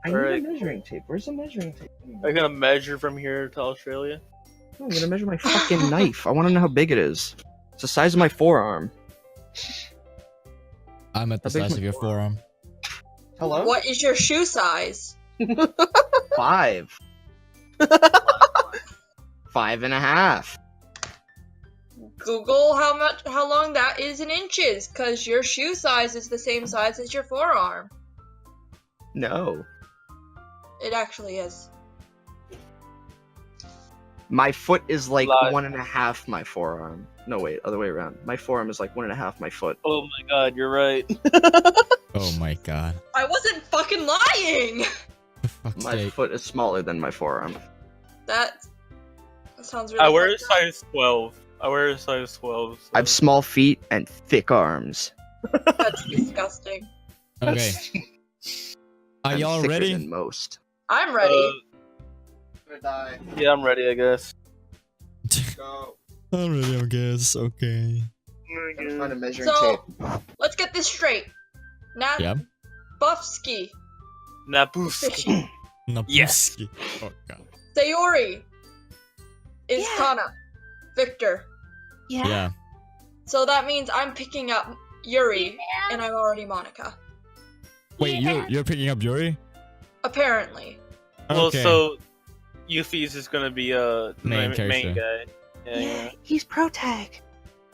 I need a measuring tape. Where's the measuring tape? Are you gonna measure from here to Australia? No, I'm gonna measure my fucking knife. I want to know how big it is. It's the size of my forearm. I'm at the How big's size my of your forearm. Hello? What is your shoe size? 5. 5.5. Google how long that is in inches, cause your shoe size is the same size as your forearm. No. It actually is. My foot is like Lie. 1.5 my forearm. No, wait, other way around. My forearm is like 1.5 my foot. Oh my god, you're right. Oh my god. I wasn't fucking lying! For fuck's My sake. foot is smaller than my forearm. That sounds really I wear a fucked up. size 12. I wear a size 12. So. I have small feet and thick arms. That's disgusting. Okay. Are I'm y'all thicker ready? than most. I'm ready. I'm gonna die. Yeah, I'm ready, I guess. Go. I'm ready, I guess. Okay. I'm gonna find a measuring So, tape. let's get this straight. Nat Yeah. Buffsky, Napuski. Fishy, Yes. Oh god. Sayori is Yeah. Kana, Victor. Yeah. So that means I'm picking up Yuri, and I'm already Monica. Wait, you're picking up Yuri? Apparently. Well, Okay. so Yufi's is gonna be Main main character. guy. Yeah, Yeah, yeah. he's pro tag.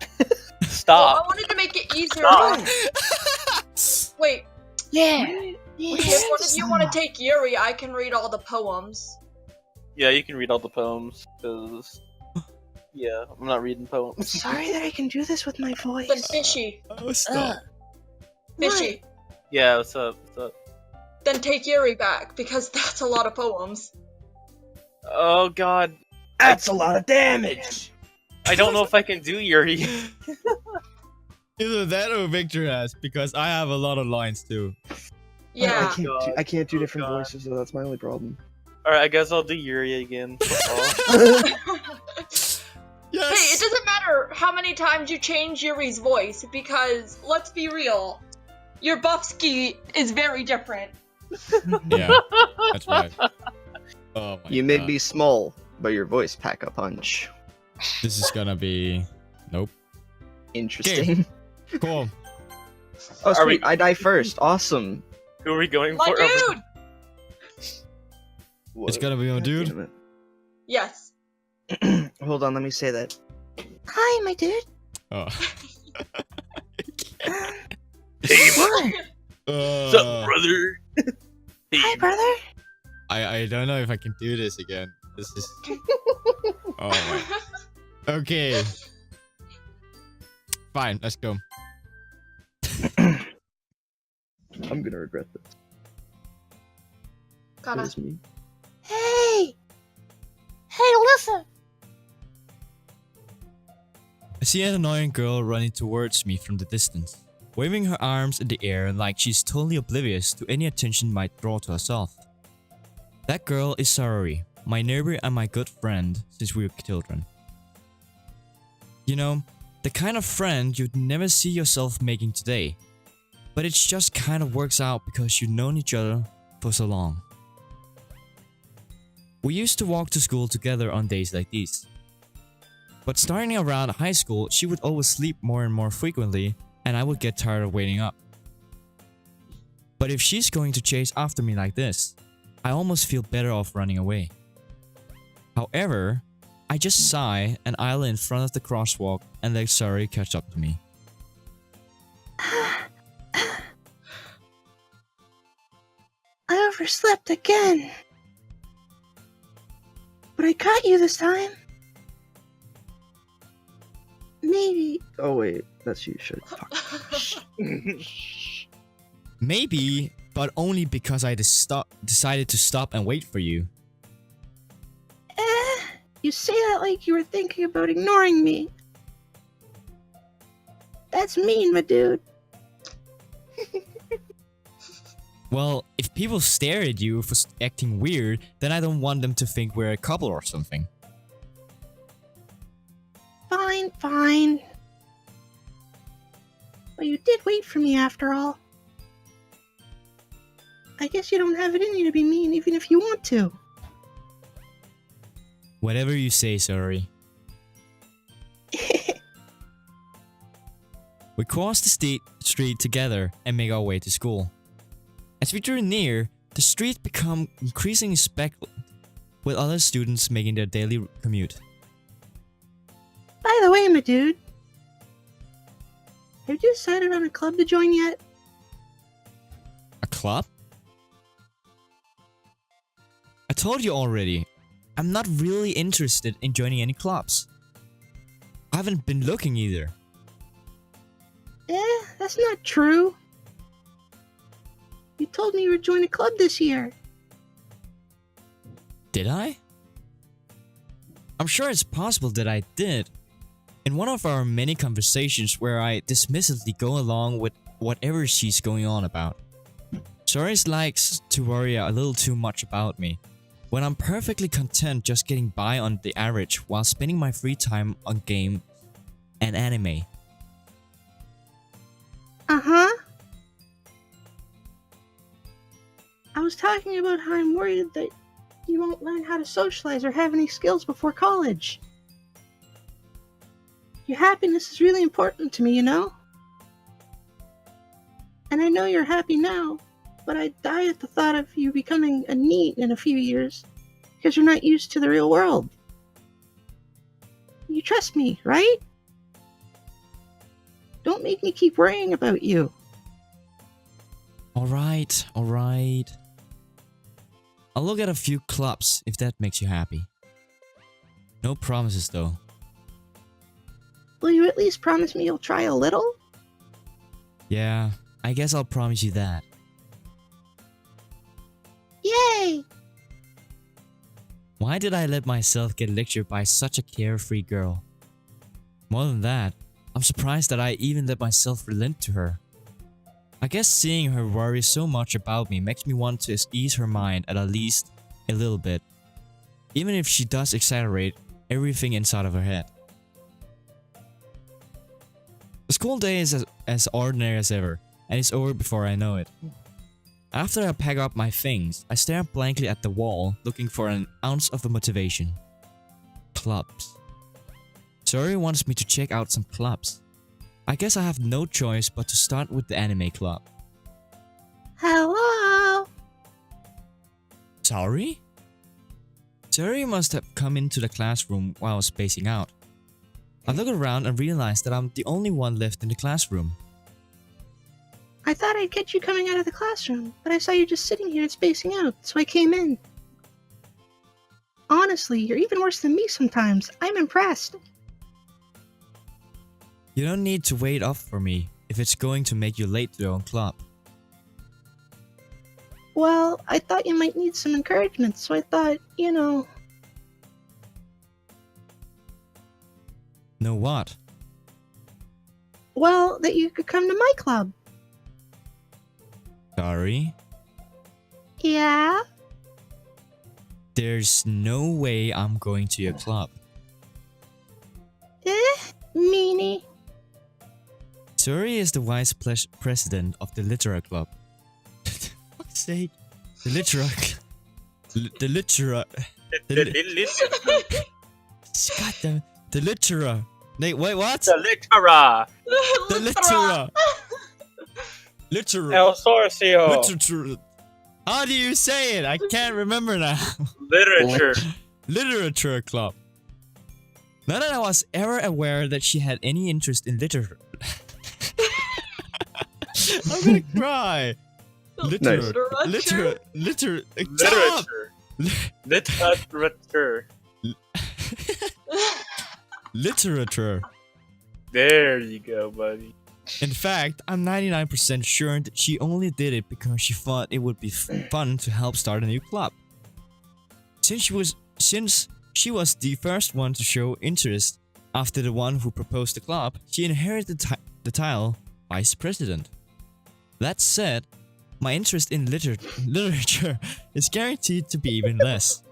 Well, I Stop. wanted to make it easier. Stop. Wait, Yeah. if one of you want to take Yuri, I can read all the poems. Yeah, you can read all the poems, cause yeah, I'm not reading poems. Sorry that I can do this with my Then voice. Fishy, Oh, stop. Fishy. Yeah, what's up? What's up? Then take Yuri back, because that's a lot of poems. Oh god, That's a lot of damage! I don't know if I can do Yuri. Either that or Victor has, because I have a lot of lines too. Yeah. I can't do Oh, different God. voices, so that's my only problem. Alright, I guess I'll do Yuri again. Oh. Hey, it doesn't matter how many times you change Yuri's voice, because, let's be real, your Buffsky is very different. Yeah, that's right. Oh my You may god. be small, but your voice pack a punch. This is gonna be... Nope. Interesting. Cool. Oh, Are we- sweet, I die first. Awesome. Who are we going My for? dude! It's gonna be my dude. Damn Yes. it. Hold on, let me say that. Hi, my dude. Oh. Hey, What? what's up, brother? Hey, Hi, brother. I don't know if I can do this again. This is... Oh my... Okay. Fine, let's go. I'm gonna regret this. Kana. It is me. Hey. Hey, listen. I see an annoying girl running towards me from the distance, waving her arms in the air like she's totally oblivious to any attention might draw to herself. That girl is Sayori, my neighbor and my good friend since we were children. You know, the kind of friend you'd never see yourself making today, but it just kind of works out because you've known each other for so long. We used to walk to school together on days like these. But starting around high school, she would always sleep more and more frequently, and I would get tired of waiting up. But if she's going to chase after me like this, I almost feel better off running away. However, I just sigh and idle in front of the crosswalk and let Sayori catch up to me. I overslept again. But I caught you this time. Maybe. Oh wait, that's you. Shit. Fuck. Maybe, but only because I decided to stop and wait for you. You say that like you were thinking about ignoring me. That's mean, my dude. Well, if people stare at you for acting weird, then I don't want them to think we're a couple or something. Fine, fine. Well, you did wait for me after all. I guess you don't have it in you to be mean even if you want to. Whatever you say, sorry. We cross the street together and make our way to school. As we drew near, the street became increasingly speckled, with other students making their daily commute. By the way, my dude, have you decided on a club to join yet? A club? I told you already, I'm not really interested in joining any clubs. I haven't been looking either. That's not true. You told me you were joining a club this year. Did I? I'm sure it's possible that I did. In one of our many conversations where I dismissively go along with whatever she's going on about. Soris likes to worry a little too much about me, when I'm perfectly content just getting by on the average while spending my free time on game and anime. Uh-huh. I was talking about how I'm worried that you won't learn how to socialize or have any skills before college. Your happiness is really important to me, you know? And I know you're happy now, but I'd die at the thought of you becoming a NEET in a few years because you're not used to the real world. You trust me, right? Don't make me keep worrying about you. Alright. I'll look at a few clubs if that makes you happy. No promises though. Will you at least promise me you'll try a little? Yeah, I guess I'll promise you that. Yay! Why did I let myself get lectured by such a carefree girl? More than that, I'm surprised that I even let myself relent to her. I guess seeing her worry so much about me makes me want to ease her mind at least a little bit. Even if she does exaggerate everything inside of her head. The school day is as ordinary as ever, and it's over before I know it. After I pack up my things, I stare blankly at the wall, looking for an ounce of motivation. Clubs. Suri wants me to check out some clubs. I guess I have no choice but to start with the anime club. Hello? Sorry? Suri must have come into the classroom while I was spacing out. I look around and realize that I'm the only one left in the classroom. I thought I'd catch you coming out of the classroom, but I saw you just sitting here and spacing out, so I came in. Honestly, you're even worse than me sometimes. I'm impressed. You don't need to wait up for me if it's going to make you late to your own club. Well, I thought you might need some encouragement, so I thought, you know... Know what? Well, that you could come to my club. Sorry? Yeah? There's no way I'm going to your club. Meanie. Suri is the vice president of the Literature Club. For fuck's sake. The Literature... The Literature... God, the Literature... Wait, what? The Litera. The Literature... Literature... El Sorcio. Literature... How do you say it? I can't remember now. Literature. Literature Club. Not that I was ever aware that she had any interest in literature. I'm gonna cry. Literature. Literature. There you go, buddy. In fact, I'm 99% sure that she only did it because she thought it would be fun to help start a new club. Since she was the first one to show interest after the one who proposed the club, she inherited the title Vice President. That said, my interest in literature is guaranteed to be even less.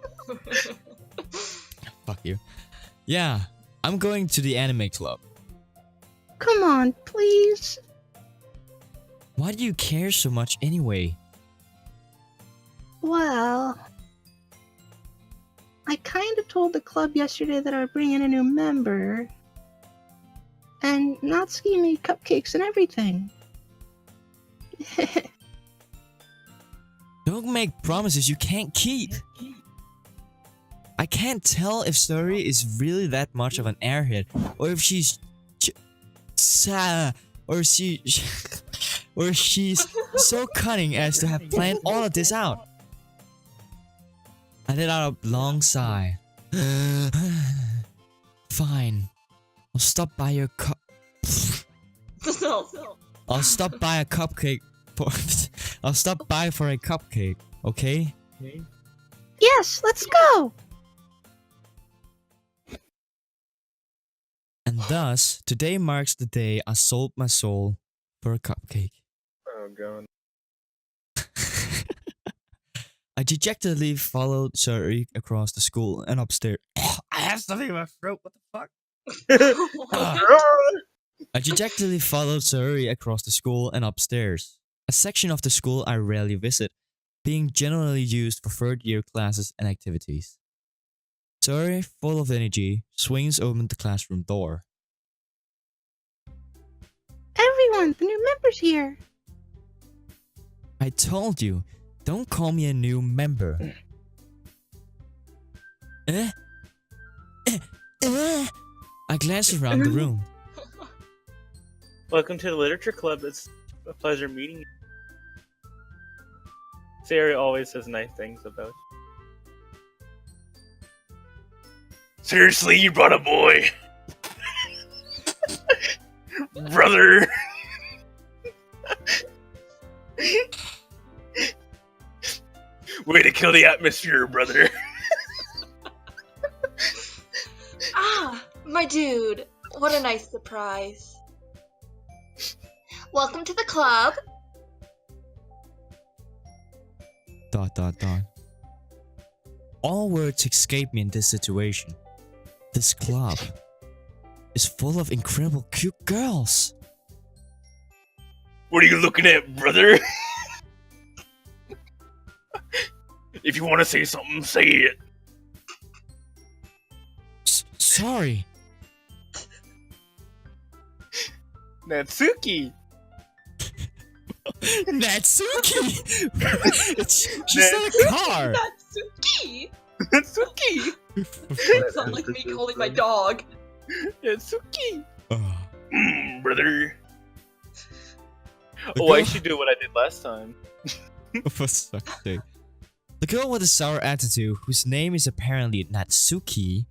Fuck you. Yeah, I'm going to the anime club. Come on, please. Why do you care so much anyway? Well, I kind of told the club yesterday that I would bring in a new member. And Natsuki made cupcakes and everything. Don't make promises you can't keep. I can't tell if Suri is really that much of an airhead, or if she's or she's so cunning as to have planned all of this out. I let out a long sigh. Fine. I'll stop by your cup. I'll stop by a cupcake for. I'll stop by for a cupcake, okay? Yes, let's go! And thus, today marks the day I sold my soul for a cupcake. Oh god. I dejectedly followed Suri across the school and upstairs. I have something in my throat. What the fuck? I dejectedly followed Suri across the school and upstairs, a section of the school I rarely visit, being generally used for third-year classes and activities. Suri, full of energy, swings open the classroom door. Everyone, the new member's here! I told you, don't call me a new member. I glanced around the room. Welcome to the Literature Club. It's a pleasure meeting you. Sari always says nice things about you. Seriously, you brought a boy? Brother! Way to kill the atmosphere, brother. Ah, my dude. What a nice surprise. Welcome to the club. ... All words escape me in this situation. This club is full of incredible cute girls. What are you looking at, brother? If you want to say something, say it. Sorry. Natsuki! Natsuki! She's not a car! Natsuki! Natsuki! That sounds like me calling my dog. Natsuki! Oh. Brother. The Oh, I girl- should do what I did last time. For fuck's sake. The girl with the sour attitude, whose name is apparently Natsuki,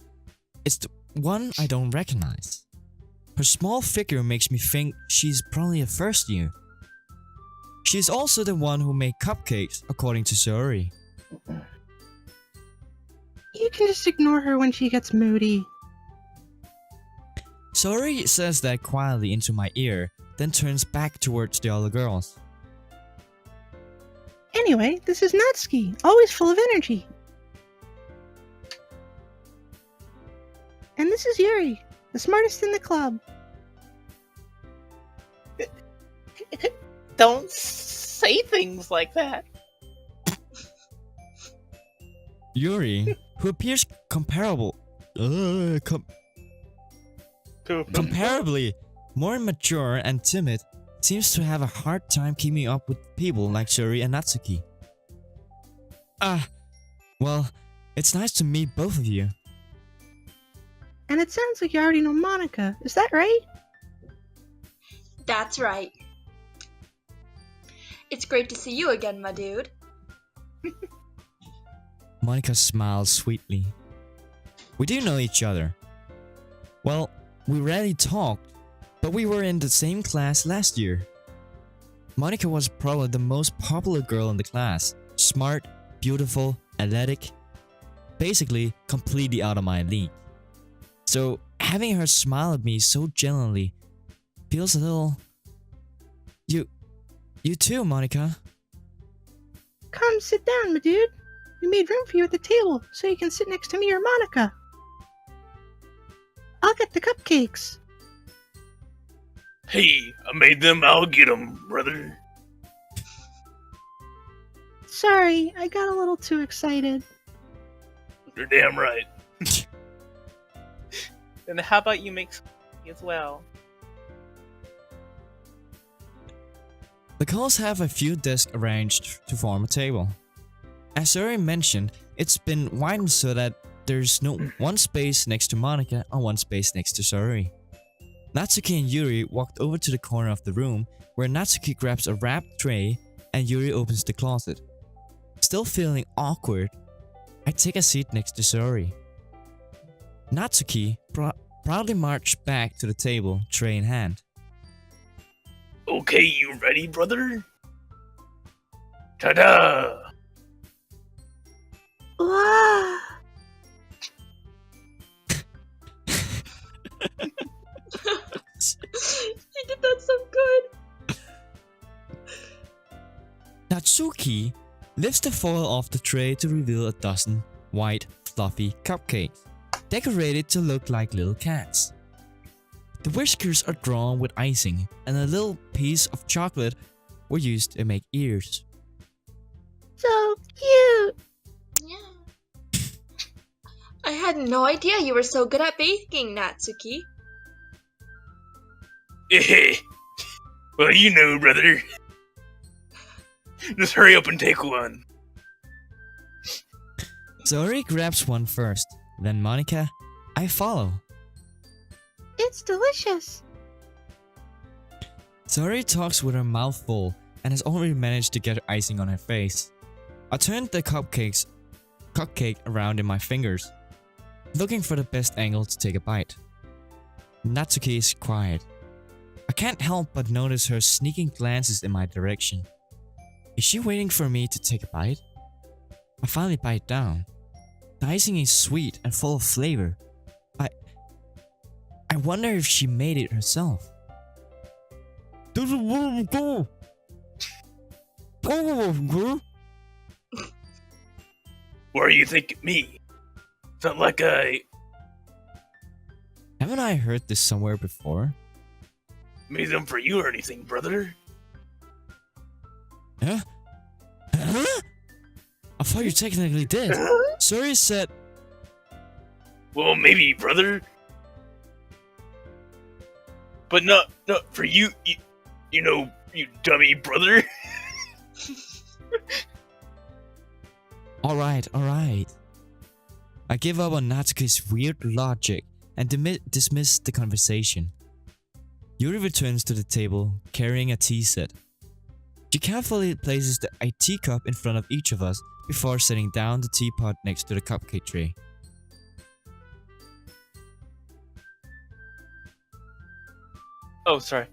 is the one I don't recognize. Her small figure makes me think she's probably a first year. She is also the one who made cupcakes, according to Suri. You can just ignore her when she gets moody. Suri says that quietly into my ear, then turns back towards the other girls. Anyway, this is Natsuki, always full of energy. And this is Yuri, the smartest in the club. Don't say things like that. Yuri, who appears comparably more immature and timid, seems to have a hard time keeping up with people like Suri and Natsuki. Well, it's nice to meet both of you. And it sounds like you already know Monica, is that right? That's right. It's great to see you again, my dude. Monica smiles sweetly. We do know each other. Well, we rarely talked, but we were in the same class last year. Monica was probably the most popular girl in the class. Smart, beautiful, athletic. Basically, completely out of my league. So, having her smile at me so genuinely feels a little... You too, Monica. Come sit down, my dude. We made room for you at the table so you can sit next to me or Monica. I'll get the cupcakes. Hey, I made them, I'll get them, brother. Sorry, I got a little too excited. You're damn right. Then how about you make some as well? The girls have a few desks arranged to form a table. As already mentioned, it's been widened so that there's no one space next to Monica and one space next to Saori. Natsuki and Yuri walked over to the corner of the room where Natsuki grabs a wrapped tray and Yuri opens the closet. Still feeling awkward, I take a seat next to Saori. Natsuki proudly marched back to the table, tray in hand. Okay, you ready, brother? Ta-da! Wow. You did that so good. Natsuki lifts the foil off the tray to reveal a dozen white, fluffy cupcakes, decorated to look like little cats. The whiskers are drawn with icing, and a little piece of chocolate were used to make ears. So cute. Yeah. I had no idea you were so good at baking, Natsuki. Well, you know, brother. Just hurry up and take one. Saori grabs one first, then Monica. I follow. It's delicious. Saori talks with her mouth full and has already managed to get icing on her face. I turned the cupcake around in my fingers, looking for the best angle to take a bite. Natsuki is quiet. I can't help but notice her sneaking glances in my direction. Is she waiting for me to take a bite? I finally bite down. The icing is sweet and full of flavor. I wonder if she made it herself. What are you thinking me? It's not like I Haven't I heard this somewhere before? made them for you or anything, brother. Huh? Huh? I thought you technically did. Saori said, Well, maybe, brother. But not for you, you know, you dummy brother. alright. I give up on Natsuki's weird logic and dismiss the conversation. Yuri returns to the table, carrying a tea set. She carefully places a teacup in front of each of us before setting down the teapot next to the cupcake tray. Oh, sorry.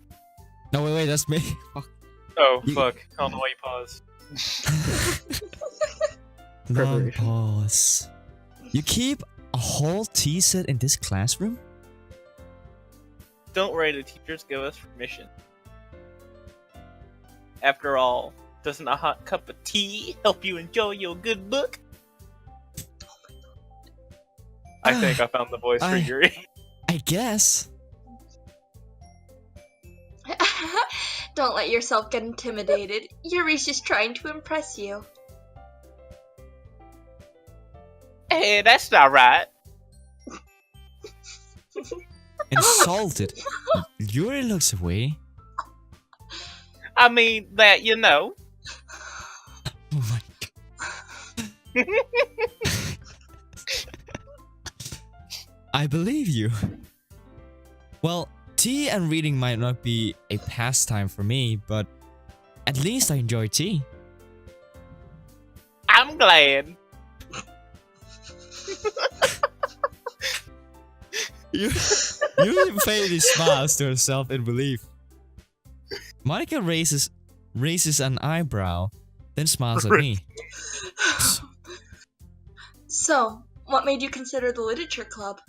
No, wait, that's me. Fuck. Oh, You- fuck. I don't know why you paused. Long Preparation. pause. You keep a whole tea set in this classroom? Don't worry, the teachers give us permission. After all, doesn't a hot cup of tea help you enjoy your good book? I think I found the voice for I- Yuri. I guess. Don't let yourself get intimidated. Yuri's just trying to impress you. Hey, that's not right. Insulted. Yuri looks away. I mean, that you know. Oh my god. I believe you. Well, tea and reading might not be a pastime for me, but at least I enjoy tea. I'm glad. You faintly smiles to herself in relief. Monica raises an eyebrow, then smiles at me. So, what made you consider the literature club?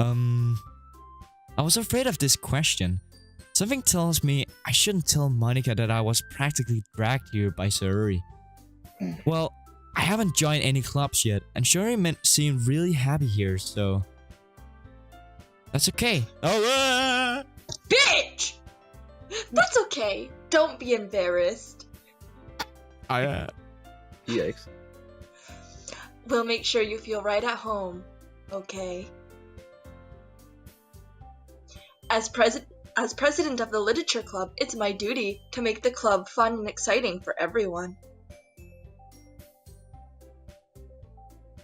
I was afraid of this question. Something tells me I shouldn't tell Monica that I was practically dragged here by Saori. Well, I haven't joined any clubs yet, and Saori seemed really happy here, so that's okay. Oh, Bitch! That's okay. Don't be embarrassed. Yikes. We'll make sure you feel right at home, okay? As president of the Literature Club, it's my duty to make the club fun and exciting for everyone.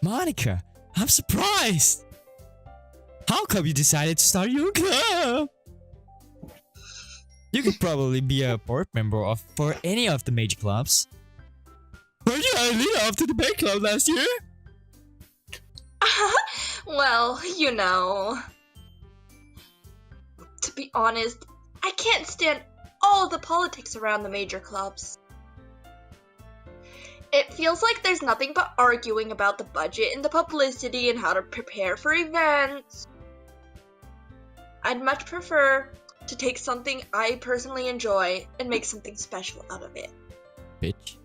Monica, I'm surprised! How come you decided to start your club? You could probably be a board member for any of the major clubs. Weren't you a leader of the debate club last year? Well, you know. To be honest, I can't stand all the politics around the major clubs. It feels like there's nothing but arguing about the budget and the publicity and how to prepare for events. I'd much prefer to take something I personally enjoy and make something special out of it. Bitch.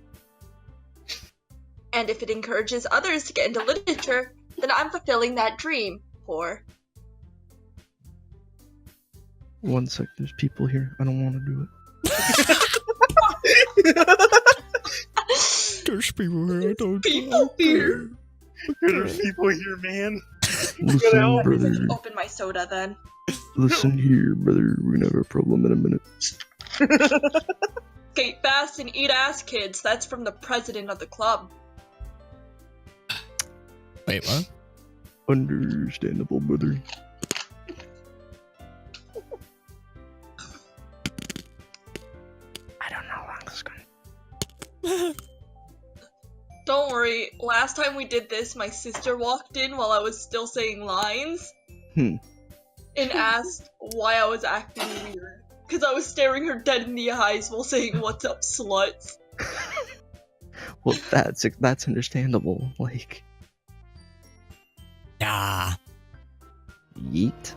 And if it encourages others to get into literature, then I'm fulfilling that dream, whore. One sec, there's people here. I don't want to do it. There's people here. I don't People here. There's people here, man. Listen, Let me brother. open my soda then. Listen here, brother. We're gonna have a problem in a minute. Skate fast and eat ass, kids. That's from the president of the club. Wait, what? Understandable, brother. I don't know how long this is gonna. Don't worry, last time we did this, my sister walked in while I was still saying lines. And asked why I was acting weird. Because I was staring her dead in the eyes while saying, "What's up, sluts?" Well, that's understandable. Like, Yeah. yeet.